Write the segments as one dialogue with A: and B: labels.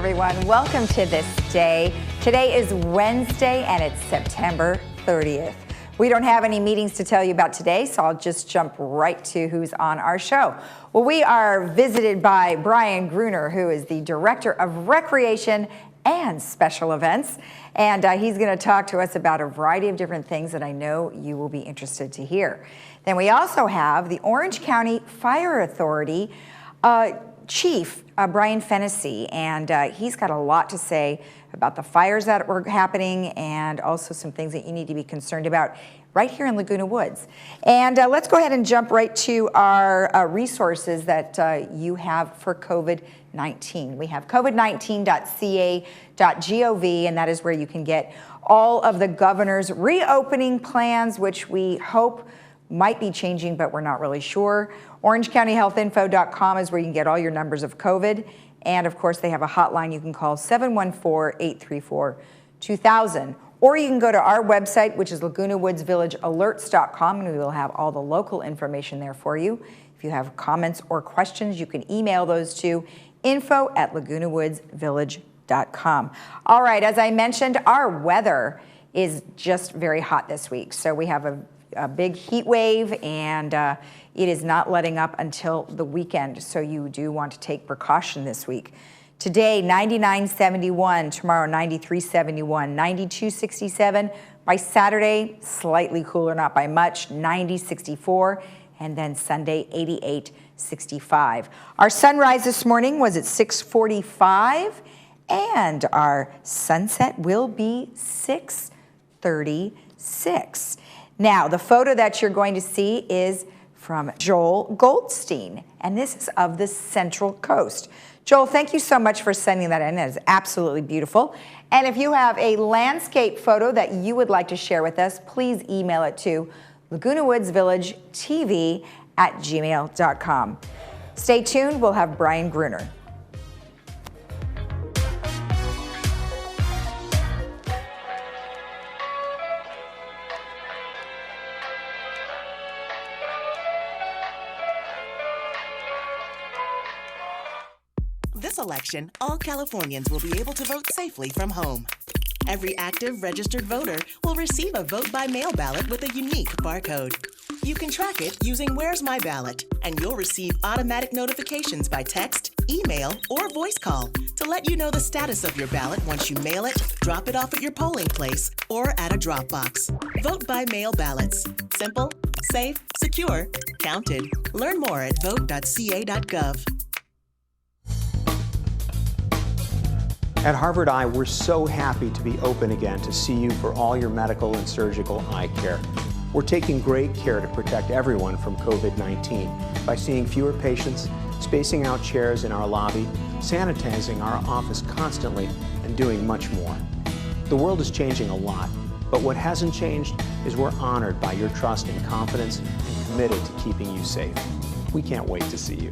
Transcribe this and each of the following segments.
A: everyone. Welcome to This Day. Today is Wednesday and it's September 30th. We don't have any meetings to tell you about today, so I'll just jump right to who's on our show. Well, we are visited by Brian Gruner, who is the Director of Recreation and Special Events, and he's going to talk to us about a variety of different things that I know you will be interested to hear. Then we also have the Orange County Fire Authority Chief Brian Fennessy, and he's got a lot to say about the fires that were happening and also some things that you need to be concerned about right here in Laguna Woods. And let's go ahead and jump right to our resources that you have for COVID-19. We have covid19.ca.gov, and that is where you can get all of the governor's reopening plans, which we hope might be changing, but we're not really sure. OrangeCountyHealthInfo.com is where you can get all your numbers of COVID. And of course, they have a hotline you can call 714-834-2000. Or you can go to our website, which is LagunaWoodsVillageAlerts.com, and we will have all the local information there for you. If you have comments or questions, you can email those to info@LagunaWoodsVillage.com. All right, as I mentioned, our weather is just very hot this week. So we have a big heat wave, and it is not letting up until the weekend, so you do want to take precaution this week. Today, 99.71, tomorrow 93.71, 92.67. By Saturday, slightly cooler, not by much, 90.64, and then Sunday, 88.65. Our sunrise this morning was at 6:45, and our sunset will be 6:36. Now, the photo that you're going to see is from Joel Goldstein, and this is of the Central Coast. Joel, thank you so much for sending that in. That is absolutely beautiful. And if you have a landscape photo that you would like to share with us, please email it to LagunaWoodsVillageTV@gmail.com. Stay tuned. We'll have Brian Gruner.
B: This election, all Californians will be able to vote safely from home. Every active registered voter will receive a vote-by-mail ballot with a unique barcode. You can track it using Where's My Ballot, and you'll receive automatic notifications by text, email, or voice call to let you know the status of your ballot once you mail it, drop it off at your polling place, or at a drop box. Vote-by-mail ballots. Simple, safe, secure, counted. Learn more at vote.ca.gov.
C: At Harvard Eye, we're so happy to be open again to see you for all your medical and surgical eye care. We're taking great care to protect everyone from COVID-19 by seeing fewer patients, spacing out chairs in our lobby, sanitizing our office constantly, and doing much more. The world is changing a lot, but what hasn't changed is we're honored by your trust and confidence and committed to keeping you safe. We can't wait to see you.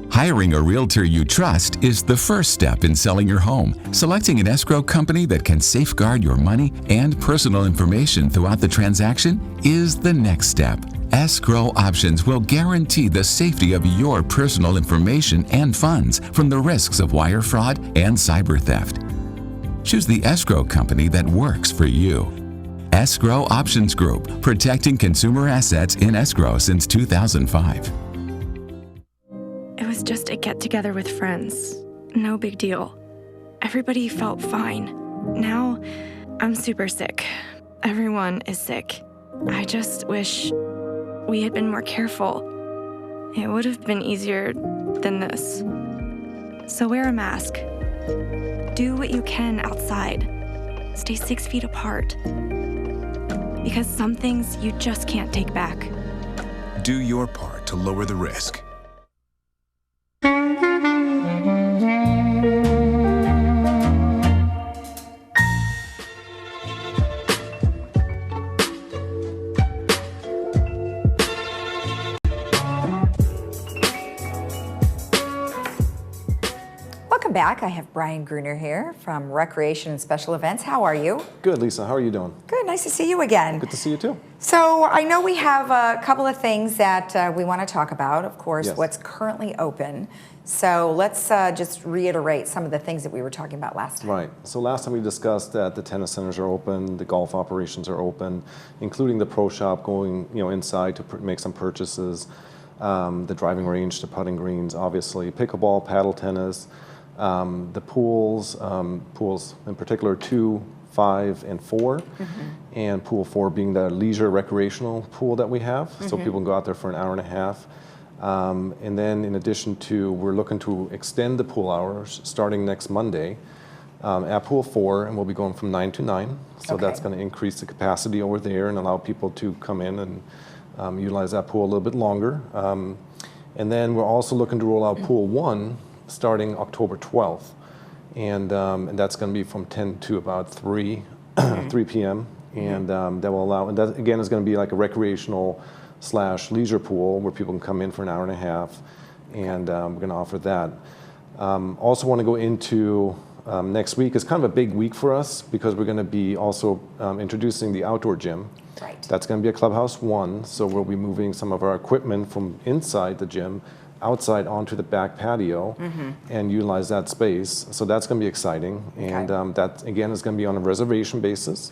D: Hiring a realtor you trust is the first step in selling your home. Selecting an escrow company that can safeguard your money and personal information throughout the transaction is the next step. Escrow Options will guarantee the safety of your personal information and funds from the risks of wire fraud and cyber theft. Choose the escrow company that works for you. Escrow Options Group, protecting consumer assets in escrow since 2005.
E: It was just a get-together with friends. No big deal. Everybody felt fine. Now, I'm super sick. Everyone is sick. I just wish we had been more careful. It would have been easier than this. So wear a mask. Do what you can outside. Stay 6 feet apart. Because some things you just can't take back.
F: Do your part to lower the risk.
A: back. I have Brian Gruner here from Recreation and Special Events. How are you?
G: Good, Lisa. How are you doing?
A: Good. Nice to see you again.
G: Good to see you too.
A: So I know we have a couple of things that we want to talk about. Of course,
G: Yes.
A: what's currently open. So let's just reiterate some of the things that we were talking about last time.
G: Right. So last time we discussed that the tennis centers are open, the golf operations are open, including the pro shop going, inside to make some purchases, the driving range, the putting greens, obviously, pickleball, paddle tennis, the pools in particular 2, 5, and 4, and pool 4 being the leisure recreational pool that we have, so people can go out there for an hour and a half. And then in addition to, we're looking to extend the pool hours starting next Monday at pool 4, and we'll be going from 9 to 9. So
A: Okay.
G: that's going to increase the capacity over there and allow people to come in and utilize that pool a little bit longer. And then we're also looking to roll out pool 1 starting October 12th. And that's going to be from 10 to about 3 p.m. And that will allow, and that again is going to be like a recreational / leisure pool where people can come in for an hour and a half, and we're going to offer that. Also want to go into next week is kind of a big week for us because we're going to be also introducing the outdoor gym.
A: Right.
G: That's going to be a Clubhouse 1, so we'll be moving some of our equipment from inside the gym outside onto the back patio and utilize that space. So that's going to be exciting, and that again is going to be on a reservation basis,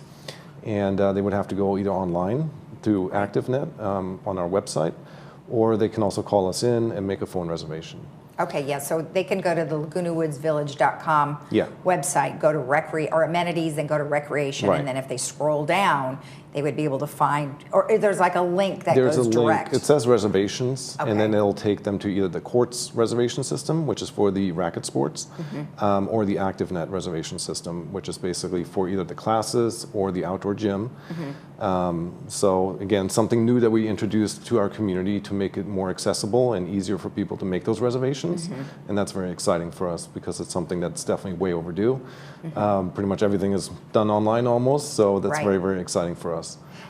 G: and they would have to go either online through ActiveNet on our website, or they can also call us in and make a phone reservation.
A: Okay, yeah, so they can go to the LagunaWoodsVillage.com
G: Yeah.
A: website, go to or amenities, and go to recreation,
G: Right.
A: and then if they scroll down, they would be able to find, or there's like a link that
G: There's
A: goes
G: a
A: direct.
G: link. It says reservations,
A: Okay.
G: and then it'll take them to either the courts reservation system, which is for the racket sports, or the ActiveNet reservation system, which is basically for either the classes or the outdoor gym. So again, something new that we introduced to our community to make it more accessible and easier for people to make those reservations, and that's very exciting for us because it's something that's definitely way overdue. Pretty much everything is done online almost, so that's
A: Right.
G: very, very exciting for us.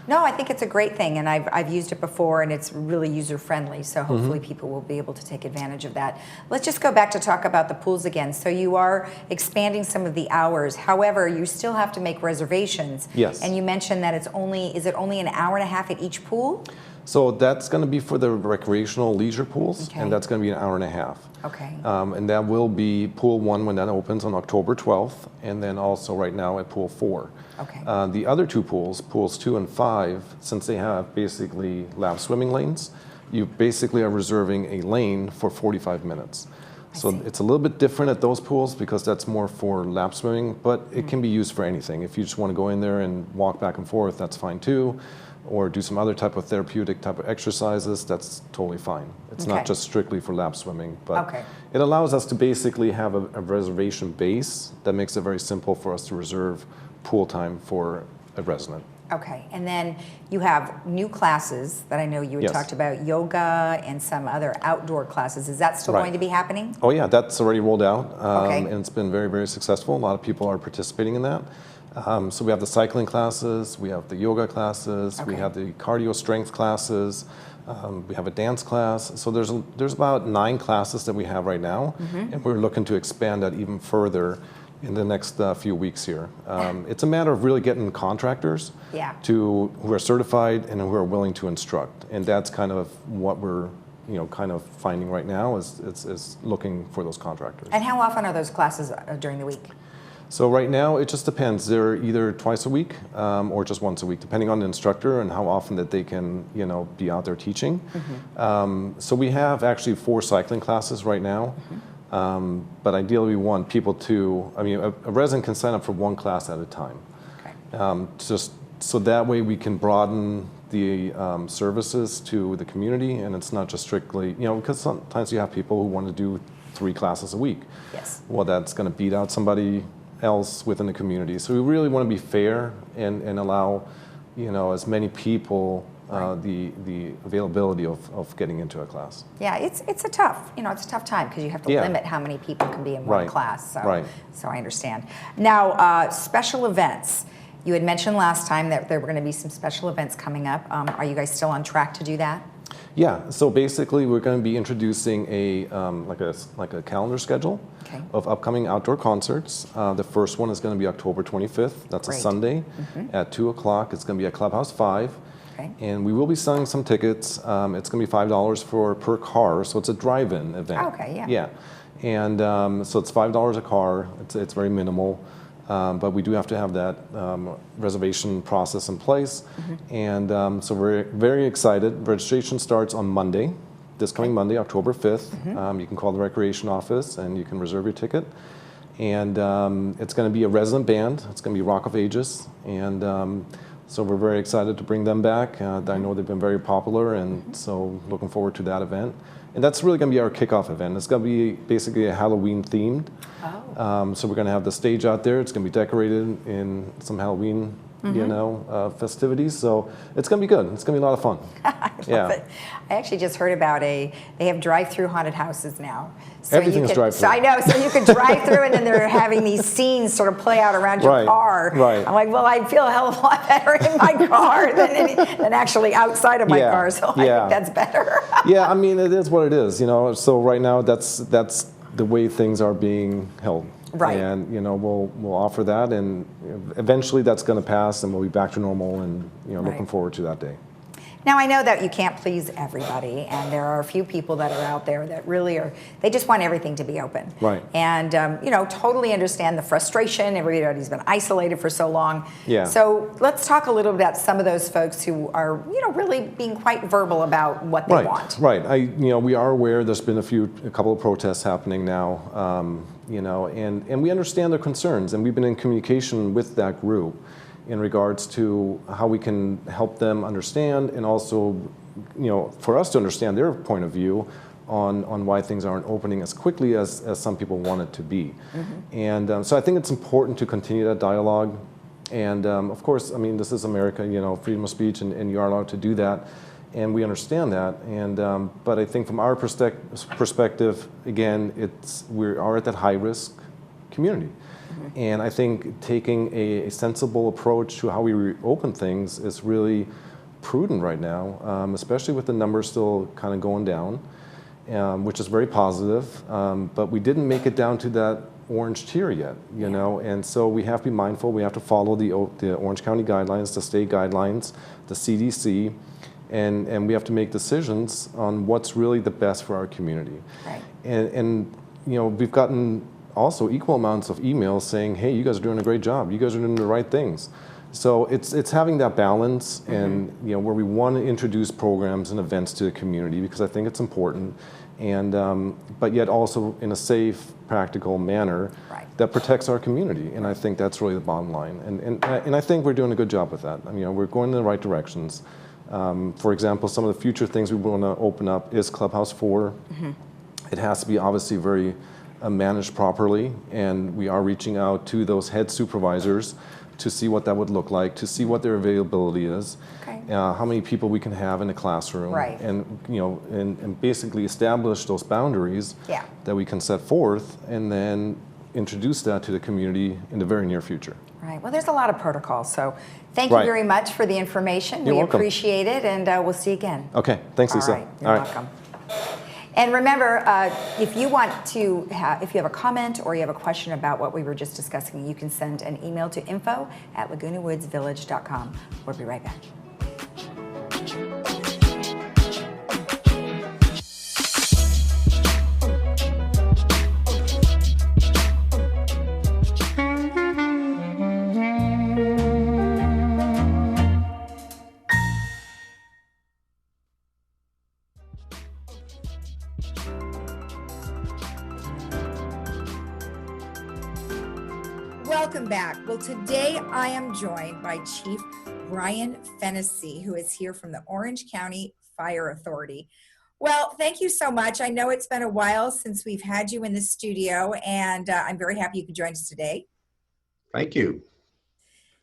A: No, I think it's a great thing, and I've used it before, and it's really user-friendly, so hopefully people will be able to take advantage of that. Let's just go back to talk about the pools again. So you are expanding some of the hours. However, you still have to make reservations.
G: Yes.
A: And you mentioned that is it only an hour and a half at each pool?
G: So that's going to be for the recreational leisure pools,
A: Okay.
G: and that's going to be an hour and a half.
A: Okay.
G: And that will be pool 1 when that opens on October 12th, and then also right now at pool 4.
A: Okay.
G: The other two pools, pools 2 and 5, since they have basically lap swimming lanes, you basically are reserving a lane for 45 minutes. So
A: see.
G: it's a little bit different at those pools because that's more for lap swimming, but it can be used for anything. If you just want to go in there and walk back and forth, that's fine too. Or do some other type of therapeutic type of exercises, that's totally fine. It's
A: Okay.
G: not just strictly for lap swimming, but
A: Okay.
G: it allows us to basically have a reservation base that makes it very simple for us to reserve pool time for a resident.
A: Okay, and then you have new classes that I know you had
G: Yes.
A: talked about, yoga and some other outdoor classes. Is that still
G: Right.
A: going to be happening?
G: Oh yeah, that's already rolled out,
A: Okay.
G: and it's been very, very successful. A lot of people are participating in that. So we have the cycling classes, we have the yoga classes, we
A: Okay.
G: have the cardio strength classes, we have a dance class. So there's about 9 classes that we have right now, and we're looking to expand that even further in the next few weeks here. It's a matter of really getting contractors
A: Yeah.
G: who are certified and who are willing to instruct, and that's kind of what we're kind of finding right now is looking for those contractors.
A: And how often are those classes during the week?
G: So right now, it just depends. They're either twice a week or just once a week, depending on the instructor and how often that they can, be out there teaching. So we have actually 4 cycling classes right now. But ideally, we want people to, a resident can sign up for 1 class at a time.
A: Okay.
G: Just so that way we can broaden the services to the community, and it's not just strictly, because sometimes you have people who want to do 3 classes a week.
A: Yes.
G: Well, that's going to beat out somebody else within the community. So we really want to be fair and allow, as many people the availability of getting into a class.
A: Yeah, it's a tough time because you have to
G: Yeah.
A: limit how many people can be in one
G: Right.
A: class. So,
G: Right.
A: so I understand. Now, special events. You had mentioned last time that there were going to be some special events coming up. Are you guys still on track to do that?
G: Yeah, so basically we're going to be introducing a like a calendar schedule of upcoming outdoor concerts. The first one is going to be October 25th. That's a Sunday at 2 o'clock. It's going to be at Clubhouse 5. And we will be selling some tickets. It's going to be $5 per car, so it's a drive-in event. Yeah. And so it's $5 a car. It's very minimal. But we do have to have that reservation process in place. And so we're very excited. Registration starts on Monday, this coming Monday, October 5th. You can call the recreation office and you can reserve your ticket. And it's going to be a resident band. It's going to be Rock of Ages. And so we're very excited to bring them back. I know they've been very popular, and so looking forward to that event. And that's really going to be our kickoff event. It's going to be basically a Halloween themed. So we're going to have the stage out there. It's going to be decorated in some Halloween, festivities. So it's going to be good. It's going to be a lot of fun.
A: I love it. I actually just heard about they have drive-through haunted houses now. So
G: everything is drive-through.
A: So I know. So you could drive through, and then they're having these scenes sort of play out around your car. I'm like, well, I feel a hell of a lot better in my car than actually outside of my car. So I think that's better.
G: I mean, it is what it is, So right now, that's the way things are being held. And we'll offer that, and eventually that's going to pass, and we'll be back to normal, and looking forward to that day.
A: Now, I know that you can't please everybody, and there are a few people that are out there that really they just want everything to be open. And, totally understand the frustration. Everybody's been isolated for so long. So let's talk a little bit about some of those folks who are, really being quite verbal about what they want.
G: We are aware there's been a couple of protests happening now, and we understand their concerns, and we've been in communication with that group in regards to how we can help them understand, and also, for us to understand their point of view on why things aren't opening as quickly as some people want it to be. And so I think it's important to continue that dialogue. And of course, I mean, this is America, freedom of speech, and you are allowed to do that. And we understand that. And but I think from our perspective, again, we are at that high-risk community. And I think taking a sensible approach to how we reopen things is really prudent right now, especially with the numbers still kind of going down, which is very positive. But we didn't make it down to that orange tier yet, and so we have to be mindful. We have to follow the Orange County guidelines, the state guidelines, the CDC, and we have to make decisions on what's really the best for our community. And we've gotten also equal amounts of emails saying, hey, you guys are doing a great job. You guys are doing the right things. So it's having that balance, and where we want to introduce programs and events to the community, because I think it's important, and but yet also in a safe, practical manner that protects our community. And I think that's really the bottom line. And I think we're doing a good job with that. I mean, we're going in the right directions. For example, some of the future things we want to open up is Clubhouse 4. It has to be obviously very managed properly, and we are reaching out to those head supervisors to see what that would look like, to see what their availability is, how many people we can have in a classroom, and and basically establish those boundaries that we can set forth, and then introduce that to the community in the very near future.
A: Well, there's a lot of protocols, so thank you very much for the information.
G: You're
A: we
G: welcome.
A: Appreciate it, and we'll see you again.
G: Okay, thanks, Lisa.
A: All right, you're welcome. And remember, if you have a comment or you have a question about what we were just discussing, you can send an email to info@lagunawoodsvillage.com. We'll be right back. Welcome back. Well, today I am joined by Chief Brian Fennessy, who is here from the Orange County Fire Authority. Well, thank you so much. I know it's been a while since we've had you in the studio, and I'm very happy you could join us today.
H: Thank you.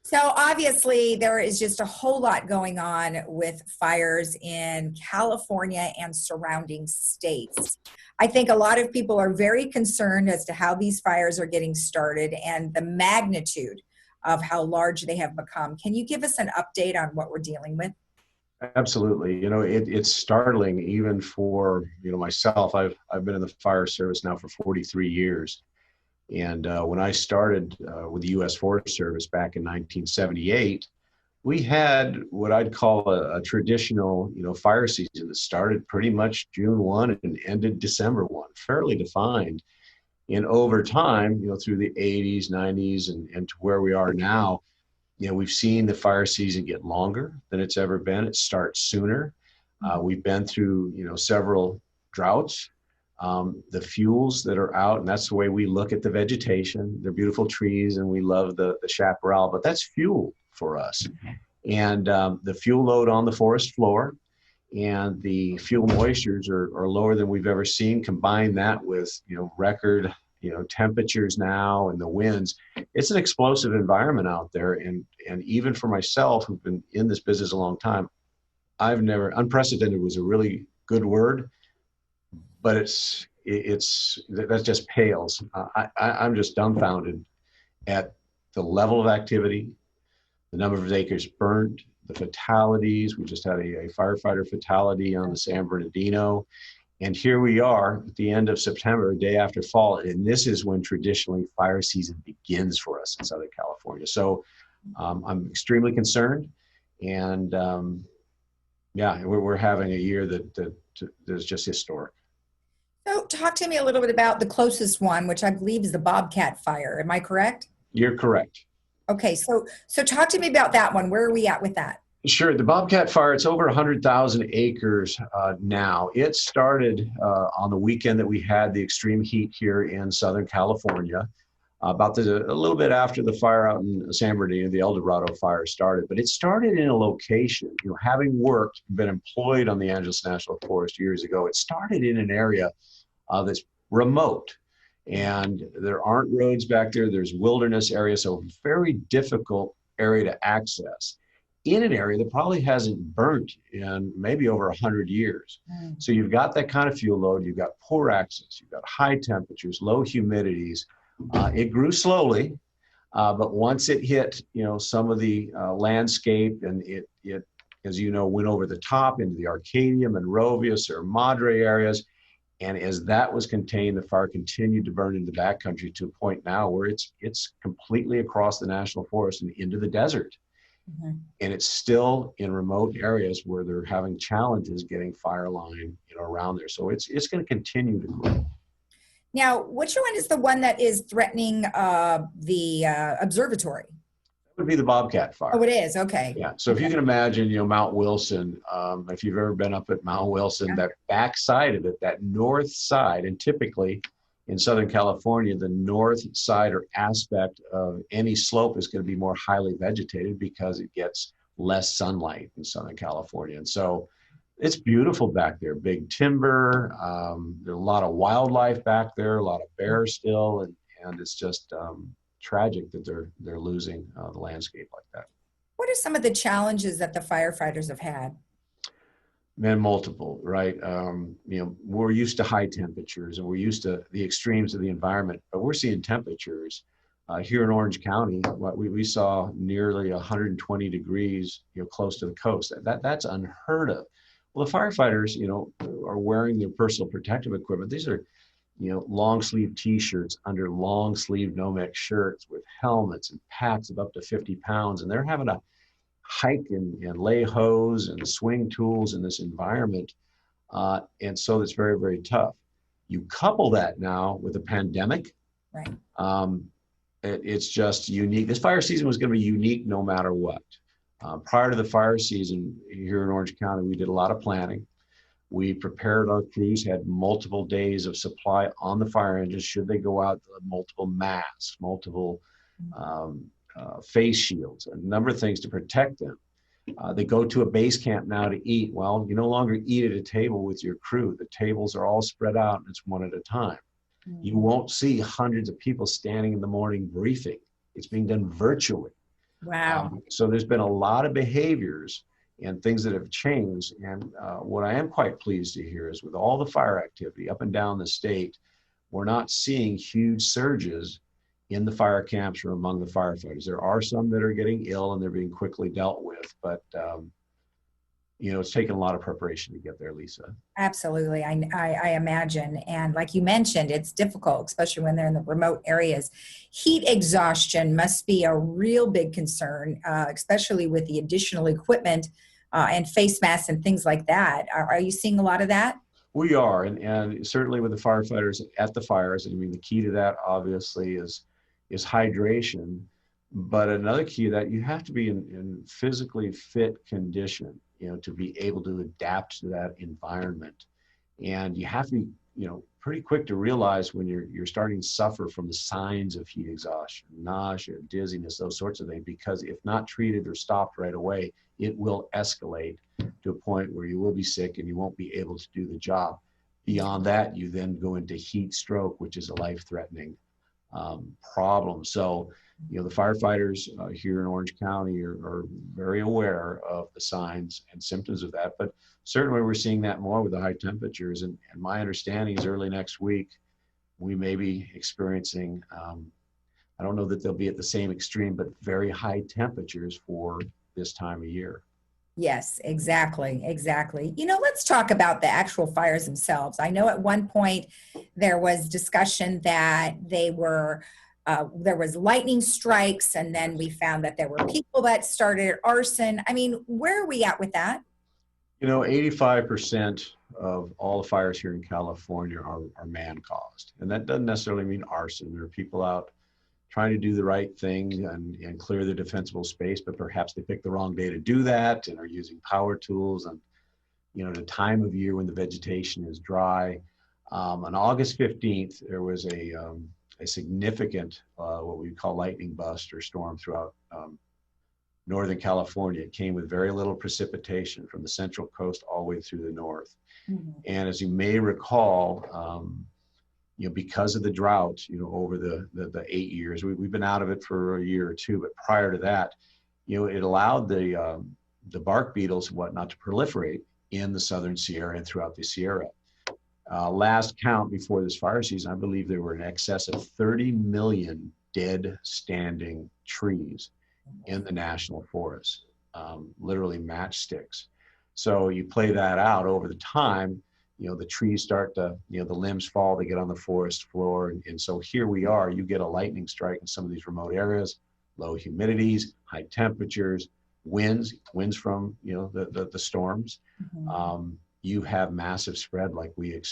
A: So obviously there is just a whole lot going on with fires in California and surrounding states. I think a lot of people are very concerned as to how these fires are getting started and the magnitude of how large they have become. Can you give us an update on what we're dealing with?
H: Absolutely. It's startling even for, myself. I've been in the fire service now for 43 years. And when I started with the U.S. Forest Service back in 1978, we had what I'd call a traditional, fire season that started pretty much June 1 and ended December 1, fairly defined. And over time, through the 80s, 90s, and to where we are now, we've seen the fire season get longer than it's ever been. It starts sooner. We've been through, several droughts. The fuels that are out, and that's the way we look at the vegetation. They're beautiful trees, and we love the chaparral, but that's fuel for us. And the fuel load on the forest floor and the fuel moistures are lower than we've ever seen. Combine that with, record, temperatures now and the winds. It's an explosive environment out there. And even for myself, who've been in this business a long time, unprecedented was a really good word, but that just pales. I'm just dumbfounded at the level of activity, the number of acres burnt, the fatalities. We just had a firefighter fatality on the San Bernardino. And here we are at the end of September, day after fall. And this is when traditionally fire season begins for us in Southern California. So I'm extremely concerned. And we're having a year that is just historic.
A: So talk to me a little bit about the closest one, which I believe is the Bobcat fire. Am I correct?
H: You're correct.
A: Okay, so talk to me about that one. Where are we at with that?
H: Sure. The Bobcat fire, it's over 100,000 acres now. It started on the weekend that we had the extreme heat here in Southern California, a little bit after the fire out in San Bernardino, the El Dorado fire started. But it started in a location, having been employed on the Angeles National Forest years ago, it started in an area that's remote. And there aren't roads back there. There's wilderness area, so very difficult area to access in an area that probably hasn't burnt in maybe over 100 years. So you've got that kind of fuel load. You've got poor access. You've got high temperatures, low humidities. It grew slowly, but once it hit, some of the landscape, and it, as went over the top into the Arcadium and Rovia, Sierra Madre areas. And as that was contained, the fire continued to burn into the backcountry to a point now where it's completely across the national forest and into the desert. Mm-hmm. And it's still in remote areas where they're having challenges getting fire line, around there. So it's going to continue to grow.
A: Now, which one is the one that is threatening the observatory?
H: Would be the Bobcat fire.
A: Oh, it is. Okay.
H: Yeah. So if you can imagine, Mount Wilson, if you've ever been up at Mount Wilson, that back side of it, that north side, and typically in Southern California, the north side or aspect of any slope is going to be more highly vegetated because it gets less sunlight in Southern California. And so it's beautiful back there, big timber. There's a lot of wildlife back there, a lot of bears still, and it's just tragic that they're losing the landscape like that.
A: What are some of the challenges that the firefighters have had?
H: Man, multiple, right? We're used to high temperatures and we're used to the extremes of the environment, but we're seeing temperatures here in Orange County. We saw nearly 120 degrees, close to the coast. That's unheard of. Well, the firefighters, are wearing their personal protective equipment. These are long sleeve t-shirts under long sleeve Nomex shirts with helmets and packs of up to 50 pounds. And they're having to hike and lay hose and swing tools in this environment. And so it's very, very tough. You couple that now with a pandemic.
A: Right.
H: It's just unique. This fire season was going to be unique no matter what. Prior to the fire season here in Orange County, we did a lot of planning. We prepared our crews, had multiple days of supply on the fire engines should they go out, multiple masks, multiple face shields, a number of things to protect them. They go to a base camp now to eat. Well, you no longer eat at a table with your crew. The tables are all spread out and it's one at a time. Mm-hmm. You won't see hundreds of people standing in the morning briefing. It's being done virtually.
A: Wow.
H: So there's been a lot of behaviors and things that have changed. And what I am quite pleased to hear is with all the fire activity up and down the state, we're not seeing huge surges in the fire camps or among the firefighters. There are some that are getting ill and they're being quickly dealt with, but it's taken a lot of preparation to get there, Lisa.
A: Absolutely. I imagine. And like you mentioned, it's difficult, especially when they're in the remote areas. Heat exhaustion must be a real big concern, especially with the additional equipment and face masks and things like that. Are you seeing a lot of that?
H: We are, and certainly with the firefighters at the fires. I mean, the key to that obviously is hydration. But another key to that, you have to be in physically fit condition, to be able to adapt to that environment. And you have to be, pretty quick to realize when you're starting to suffer from the signs of heat exhaustion, nausea, dizziness, those sorts of things, because if not treated or stopped right away, it will escalate to a point where you will be sick and you won't be able to do the job. Beyond that, you then go into heat stroke, which is a life-threatening problem. So, the firefighters here in Orange County are very aware of the signs and symptoms of that, but certainly we're seeing that more with the high temperatures. And my understanding is early next week, we may be experiencing, I don't know that they'll be at the same extreme, but very high temperatures for this time of year.
A: Yes, exactly. Let's talk about the actual fires themselves. I know at one point there was discussion that there was lightning strikes, and then we found that there were people that started arson. I mean, where are we at with that?
H: 85% of all the fires here in California are man-caused. And that doesn't necessarily mean arson. There are people out trying to do the right thing and clear the defensible space, but perhaps they picked the wrong day to do that and are using power tools and, the time of year when the vegetation is dry. On August 15th, there was a significant, what we call lightning bust or storm throughout Northern California. It came with very little precipitation from the central coast all the way through the north. Mm-hmm. And as you may recall, because of the drought, over the 8 years, we've been out of it for a year or two, but prior to that, it allowed the bark beetles and whatnot to proliferate in the Southern Sierra and throughout the Sierra. Last count before this fire season, I believe there were in excess of 30 million dead standing trees in the national forest, literally matchsticks. So you play that out over the time, the trees start to, the limbs fall, they get on the forest floor. And so here we are, you get a lightning strike in some of these remote areas, low humidities, high temperatures, winds from, the storms. Mm-hmm. You have massive spread like we've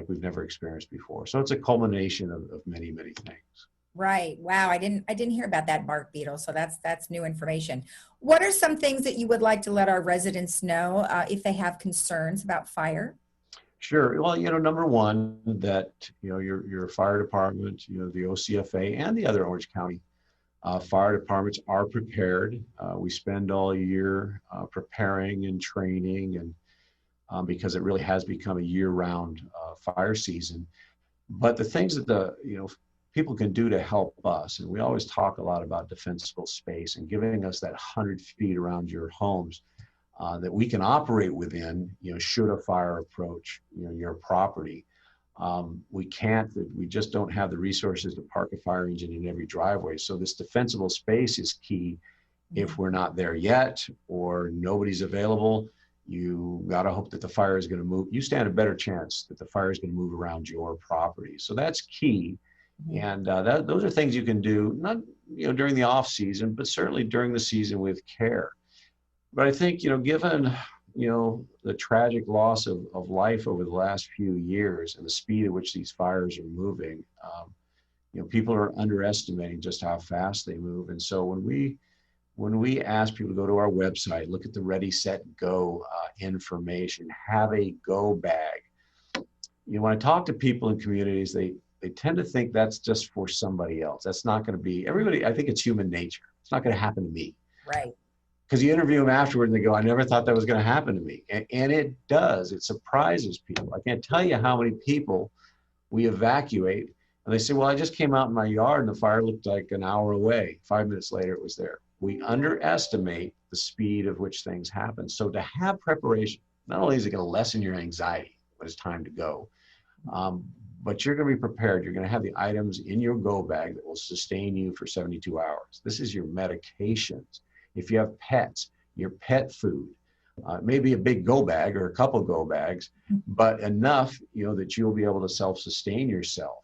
H: never experienced before. So it's a culmination of many, many things.
A: Right. Wow. I didn't hear about that bark beetle. So that's new information. What are some things that you would like to let our residents know if they have concerns about fire?
H: Sure. Well, number one, that, your fire department, the OCFA and the other Orange County fire departments are prepared. We spend all year preparing and training, and because it really has become a year-round fire season. But the things that people can do to help us, and we always talk a lot about defensible space and giving us that 100 feet around your homes that we can operate within, should a fire approach, your property. We just don't have the resources to park a fire engine in every driveway. So this defensible space is key. If we're not there yet or nobody's available, you got to hope that the fire is going to move. You stand a better chance that the fire is going to move around your property. So that's key. And those are things you can do, not during the off season, but certainly during the season with care. But I think, given, the tragic loss of life over the last few years and the speed at which these fires are moving, people are underestimating just how fast they move. And so when we ask people to go to our website, look at the Ready, Set, Go information, have a go bag. When I talk to people in communities, they tend to think that's just for somebody else. That's not going to be everybody. I think it's human nature. It's not going to happen to me.
A: Right.
H: Because you interview them afterward and they go, I never thought that was going to happen to me. And it does. It surprises people. I can't tell you how many people we evacuate and they say, well, I just came out in my yard and the fire looked like an hour away. 5 minutes later, it was there. We underestimate the speed of which things happen. So to have preparation, not only is it going to lessen your anxiety when it's time to go, but you're going to be prepared. You're going to have the items in your go bag that will sustain you for 72 hours. This is your medications. If you have pets, your pet food. Maybe a big go bag or a couple go bags, but enough, that you'll be able to self-sustain yourself.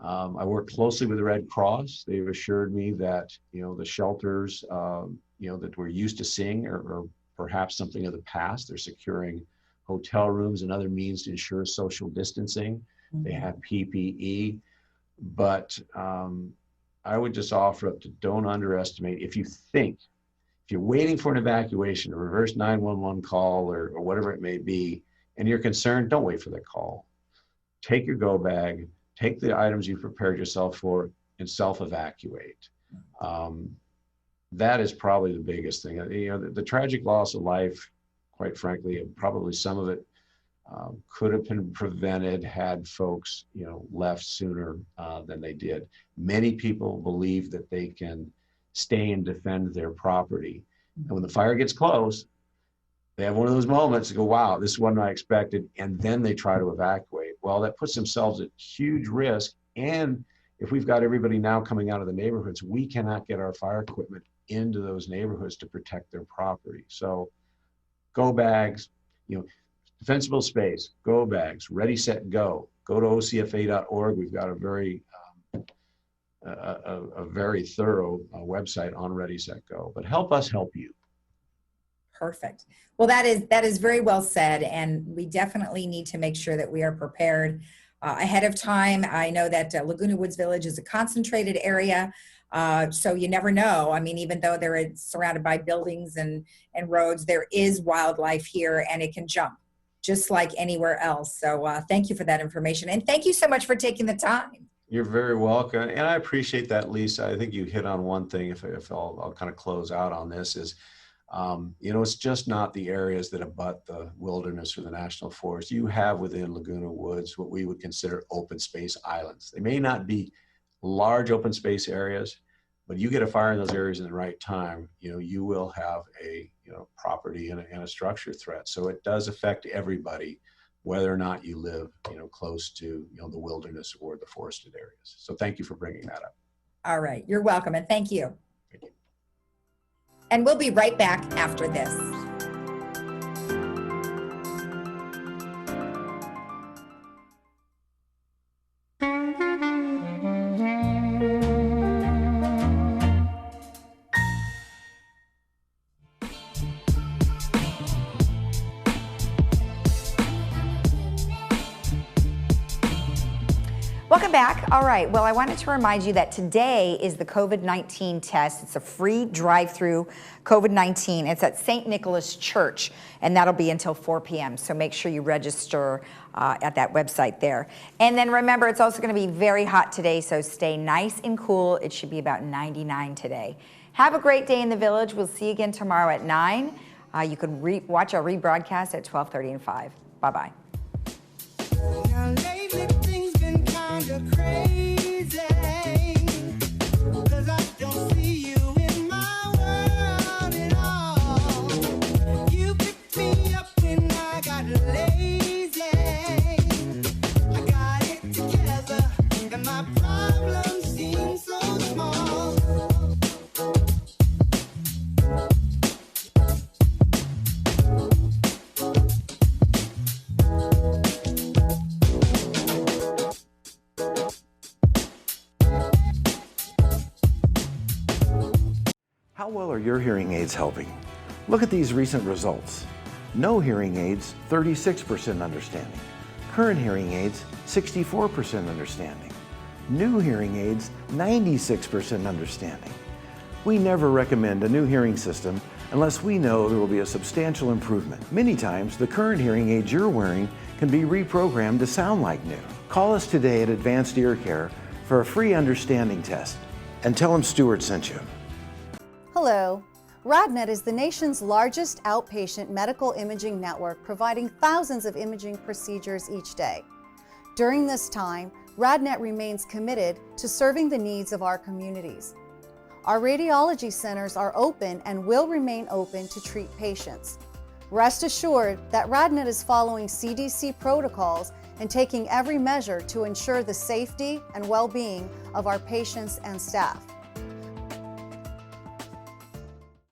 H: I work closely with the Red Cross. They've assured me that, the shelters, that we're used to seeing are perhaps something of the past. They're securing hotel rooms and other means to ensure social distancing. They have PPE, but I would just offer up to don't underestimate. If you're waiting for an evacuation, a reverse 911 call or whatever it may be, and you're concerned, don't wait for the call. Take your go bag, take the items you've prepared yourself for, and self-evacuate. That is probably the biggest thing. The tragic loss of life, quite frankly, probably some of it could have been prevented had folks, left sooner than they did. Many people believe that they can stay and defend their property. And when the fire gets close, they have one of those moments to go, wow, this is what I expected. And then they try to evacuate. Well, that puts themselves at huge risk. And if we've got everybody now coming out of the neighborhoods, we cannot get our fire equipment into those neighborhoods to protect their property. So go bags, defensible space, go bags, ready, set, go. Go to ocfa.org. We've got a very thorough website on Ready, Set, Go. But help us help you.
A: Perfect. Well, that is very well said, and we definitely need to make sure that we are prepared ahead of time. I know that Laguna Woods Village is a concentrated area, so you never know. I mean, even though they're surrounded by buildings and roads, there is wildlife here, and it can jump just like anywhere else. So thank you for that information, and thank you so much for taking the time.
H: You're very welcome, and I appreciate that, Lisa. I think you hit on one thing. If I'll kind of close out on this is, it's just not the areas that abut the wilderness or the national forest. You have within Laguna Woods what we would consider open space islands. They may not be large open space areas, but you get a fire in those areas in the right time, you will have a property and a structure threat. So it does affect everybody, whether or not you live, close to, the wilderness or the forested areas. So thank you for bringing that up.
A: All right. You're welcome. And thank you.
H: Thank you.
A: And we'll be right back after this. Welcome back. All right, well, I wanted to remind you that today is the COVID-19 test. It's a free drive-through COVID-19. It's at St. Nicholas Church, and that'll be until 4 p.m. So make sure you register at that website there. And then remember, it's also going to be very hot today, so stay nice and cool. It should be about 99 today. Have a great day in the village. We'll see you again tomorrow at 9. You can watch our rebroadcast at 12:30 and 5. Bye-bye.
I: Crazy, 'cause I don't see you in my world at all. You picked me up when I got lazy. I got it together and my problems seem so small.
J: How well are your hearing aids helping? Look at these recent results. No hearing aids, 36% understanding. Current hearing aids, 64% understanding. New hearing aids, 96% understanding. We never recommend a new hearing system unless we know there will be a substantial improvement. Many times, the current hearing aids you're wearing can be reprogrammed to sound like new. Call us today at Advanced Ear Care for a free understanding test and tell them Stuart sent you.
K: Hello. RadNet is the nation's largest outpatient medical imaging network, providing thousands of imaging procedures each day. During this time, RadNet remains committed to serving the needs of our communities. Our radiology centers are open and will remain open to treat patients. Rest assured that RadNet is following CDC protocols and taking every measure to ensure the safety and well-being of our patients and staff.